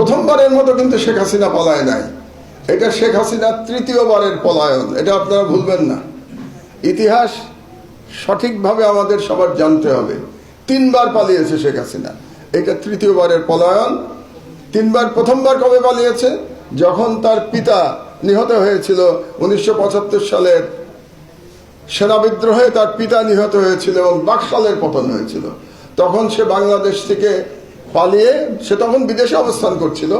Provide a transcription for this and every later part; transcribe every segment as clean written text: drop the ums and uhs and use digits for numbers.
প্রথমবারের মতো কিন্তু শেখ হাসিনা পলায় নাই, এটা শেখ হাসিনার তৃতীয়বারের পলায়ন। এটা আপনারা ভুলবেন না। ইতিহাস সঠিকভাবে আমাদের সবার জানতে হবে। 3 বার পালিয়েছে শেখ হাসিনা, এটা তৃতীয়বারের পলায়ন। 3 বার, প্রথমবার কবে পালিয়েছে? যখন তার পিতা নিহত হয়েছিল 1975 সালের সেনা বিদ্রোহে, তার পিতা নিহত হয়েছিল এবং বাকশালের পতন হয়েছিল। তখন সে বাংলাদেশ থেকে পালিয়ে, সে তখন বিদেশে অবস্থান করছিল।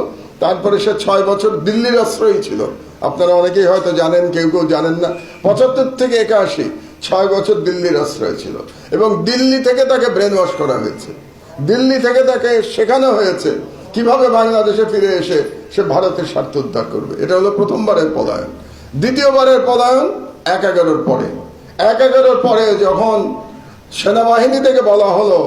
তারপরে সে 6 বছর দিল্লির আশ্রয়ী ছিল। আপনারা অনেকেই হয়তো জানেন, কেউ কেউ জানেন না। 75 থেকে 81 6 বছর দিল্লির আশ্রয় ছিল এবং দিল্লি থেকে তাকে ব্রেন ওয়াশ করা হয়েছে। দিল্লি থেকে তাকে শেখানো হয়েছে কিভাবে বাংলাদেশে ফিরে এসে সে ভারতের স্বার্থ উদ্ধার করবে। এটা হলো প্রথমবারের পলায়ন। দ্বিতীয়বারের পলায়ন 1/11-র পরে। 1/11-র পরে যখন সেনাবাহিনী থেকে বলা হলো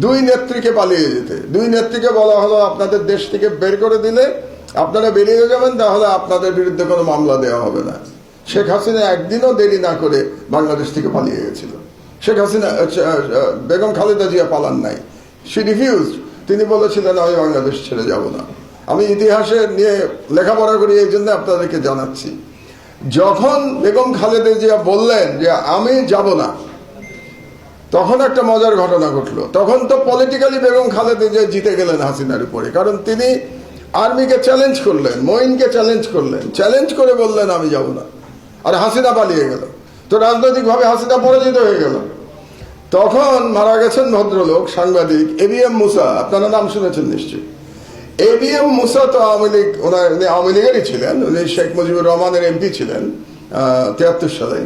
2 নেত্রীকে পালিয়ে যেতে, 2 নেত্রীকে বলা হলো আপনাদের দেশ থেকে বের করে দিলে আপনারা বেরিয়ে যাবেন, তাহলে আপনাদের বিরুদ্ধে কোনো মামলা দেওয়া হবে না। শেখ হাসিনা একদিনও দেরি না করে বাংলাদেশ থেকে পালিয়ে গেছিল। শেখ হাসিনা, বেগম খালেদা জিয়া পালান নাই, শি রিফিউজড। তিনি বলেছিলেন আমি বাংলাদেশ ছেড়ে যাব না। আমি ইতিহাসে নিয়ে লেখাপড়া করি, এই জন্য আপনাদেরকে জানাচ্ছি। যখন বেগম খালেদা জিয়া বললেন যে আমি যাব না, তখন একটা মজার ঘটনা ঘটলো। তখন তো পলিটিক্যালি বেগম খালেদা জিয়া জিতে গেলেন হাসিনার উপরে, কারণ তিনি আর্মিকে চ্যালেঞ্জ করলেন, মঈনকে চ্যালেঞ্জ করলেন, চ্যালেঞ্জ করে বললেন আমি যাব না, আর হাসিনা পালিয়ে গেল। তো রাজনৈতিকভাবে হাসিনা পরাজিত হয়ে গেল। তখন মারা গেছেন ভদ্রলোক, সাংবাদিক ABM মুসা, আপনারা নাম শুনেছেন নিশ্চয়ই। ABM মুসা তো আওয়ামী লীগ, উনি আওয়ামী লীগেরই ছিলেন, উনি শেখ মুজিবুর রহমানের MP ছিলেন 73 সালে।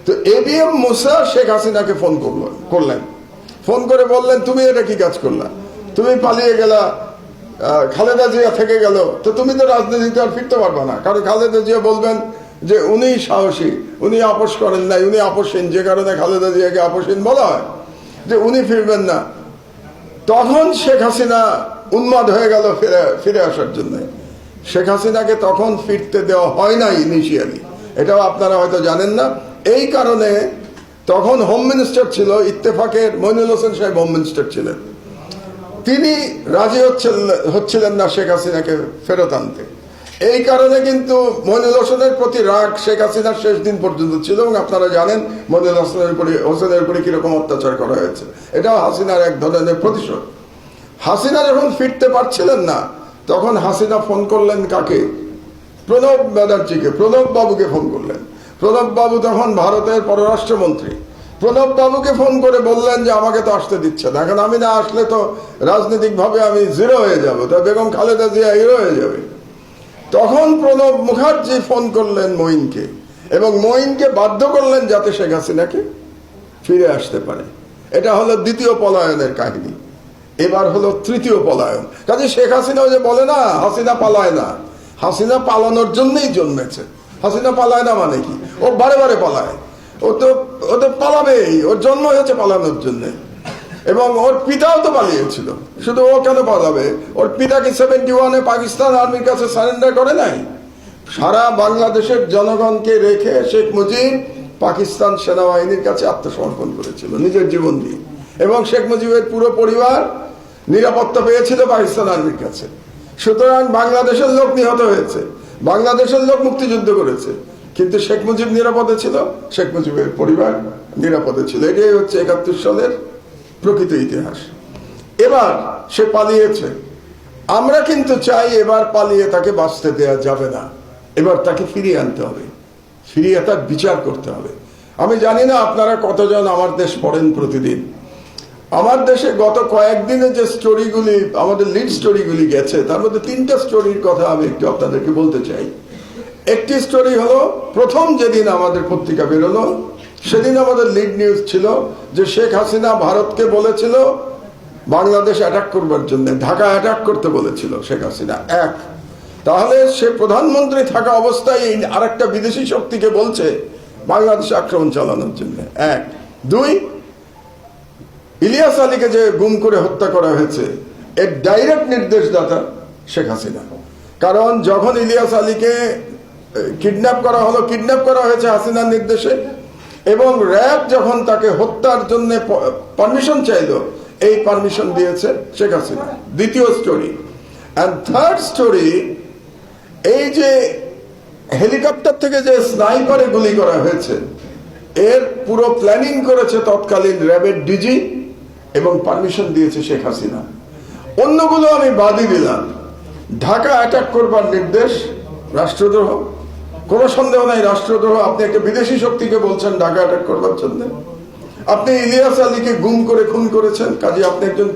তো ABM মুসা শেখ হাসিনাকে ফোন করলেন, ফোন করে বললেন তুমি এটা কি কাজ করলা, তুমি পালিয়ে গেলা, খালেদা জিয়া থেকে গেল, তো তুমি তো রাজনীতিতে আর ফিরতে পারবা না। কারণ খালেদা জিয়া বলবেন যে উনি সাহসী, উনি আপোষ করেন নাই, উনি আপোষহীন, যে কারণে খালেদা জিয়াকে আপোষহীন বলা হয়, যে উনি ফিরবেন না। তখন শেখ হাসিনা উন্মাদ হয়ে গেল ফিরে আসার জন্য। শেখ হাসিনাকে তখন ফিরতে দেওয়া হয় নাই ইনিশিয়ালি, এটাও আপনারা হয়তো জানেন না। এই কারণে তখন হোম মিনিস্টার ছিল ইত্তেফাকের মইনুল হোসেন সাহেব, হোম মিনিস্টার ছিলেন। তিনি রাজি হচ্ছিলেন না শেখ হাসিনাকে ফেরত আনতে। এই কারণে কিন্তু মইনুল হোসেনের প্রতি রাগ শেখ হাসিনার শেষ দিন পর্যন্ত ছিল এবং আপনারা জানেন মইনুল হোসেনের উপরে কিরকম অত্যাচার করা হয়েছে। এটাও হাসিনার এক ধরনের প্রতিশোধ। হাসিনা যখন ফিরতে পারছিলেন না, তখন হাসিনা ফোন করলেন কাকে? প্রণব ব্যানার্জিকে, প্রণব বাবুকে ফোন করলেন। প্রণব বাবু তখন ভারতের পররাষ্ট্রমন্ত্রী। প্রণব বাবুকে ফোন করে বললেন যে আমাকে তো আসতে দিচ্ছে না, এখন আমি না আসলে তো রাজনৈতিকভাবে আমি জিরো হয়ে যাবো, তো বেগম খালেদা জিয়া হিরো হয়ে যাবে। তখন প্রণব মুখার্জি ফোন করলেন মঈনকে এবং মঈনকে বাধ্য করলেন যাতে শেখ হাসিনাকে ফিরে আসতে পারে। এটা হলো দ্বিতীয় পলায়নের কাহিনী। এবার হলো তৃতীয় পলায়ন। কাজে শেখ হাসিনা যে বলে না হাসিনা পালায় না, হাসিনা পালানোর জন্যই জন্মেছে। হাসিনা পালায় না মানে কি? ও বারে বারে পালায়, ও তো পালাবেই, ওর জন্ম হয়েছে পালানোর জন্য। এবং ওর পিতাও তো পালিয়েছিল, শুধু ও কেন পালাবে? ওর পিতাকে 71-এ পাকিস্তান আর্মির কাছে সারেন্ডার করে নাই। সারা বাংলাদেশের জনগণকে রেখে শেখ মুজিব পাকিস্তান সেনাবাহিনীর কাছে আত্মসমর্পণ করেছিল নিজের জীবন দিয়ে, এবং শেখ মুজিবের পুরো পরিবার নিরাপত্তা পেয়েছিল পাকিস্তান আর্মির কাছে। সুতরাং বাংলাদেশের লোক নিহত হয়েছে, বাংলাদেশের লোক মুক্তিযুদ্ধ করেছে, কিন্তু শেখ মুজিব নিরাপদে ছিল, শেখ মুজিবের পরিবার নিরাপদে ছিল। এটাই হচ্ছে 71 সালের প্রকৃত ইতিহাস। এবার সে পালিয়েছে। আমরা কিন্তু চাই এবার পালিয়ে তাকে বাঁচতে দেওয়া যাবে না, এবার তাকে ফিরিয়ে আনতে হবে, ফিরিয়ে তার বিচার করতে হবে। আমি জানি না আপনারা কতজন আমার দেশ পড়েন প্রতিদিন। আমার দেশে গত কয়েকদিনে যে স্টোরিগুলি, আমাদের লিড স্টোরিগুলি গেছে, তার মধ্যে 3টা স্টোরির কথা আমি একটু আপনাদেরকে বলতে চাই। একটি স্টোরি হলো, প্রথম যেদিন আমাদের পত্রিকা বেরোলো সেদিন আমাদের লিড নিউজ ছিল যে শেখ হাসিনা ভারতকে বলেছিল বাংলাদেশ অ্যাটাক করবার জন্য, ঢাকা অ্যাটাক করতে বলেছিল শেখ হাসিনা। এক, তাহলে সে প্রধানমন্ত্রী থাকা অবস্থায় আর একটা বিদেশি শক্তিকে বলছে বাংলাদেশে আক্রমণ চালানোর জন্য। এক। দুই, ইলিয়াস আলীকে যে গুম করে হত্যা করা হয়েছে এর ডাইরেক্ট নির্দেশদাতা শেখ হাসিনা। কারণ যখন ইলিয়াস আলীকে কিডন্যাপ করা হলো, কিডন্যাপ করা হয়েছে হাসিনার নির্দেশে, এবং র্যাব যখন তাকে হত্যার জন্য পারমিশন চাইল, এই পারমিশন দিয়েছে শেখ হাসিনা। দ্বিতীয় স্টোরি, অ্যান্ড থার্ড স্টোরি, এই যে হেলিকপ্টার থেকে যে স্নাইপারে গুলি করা হয়েছে, এর পুরো প্ল্যানিং করেছে তৎকালীন র্যাবের ডিজি এবং পারমিশন দিয়েছে শেখ হাসিনা। অন্যগুলো আমি বাদই দিলাম। ঢাকা অ্যাটাক করবার নির্দেশ রাষ্ট্রদ্রোহ, কোনো সন্দেহ নাই রাষ্ট্রদ্রোহ। আপনি একটা বিদেশি শক্তিকে বলছেন ঢাকা অ্যাটাক করবার জন্য। আপনি ইলিয়াস আলীকে গুম করে খুন করেছেন, কাজে আপনি একজন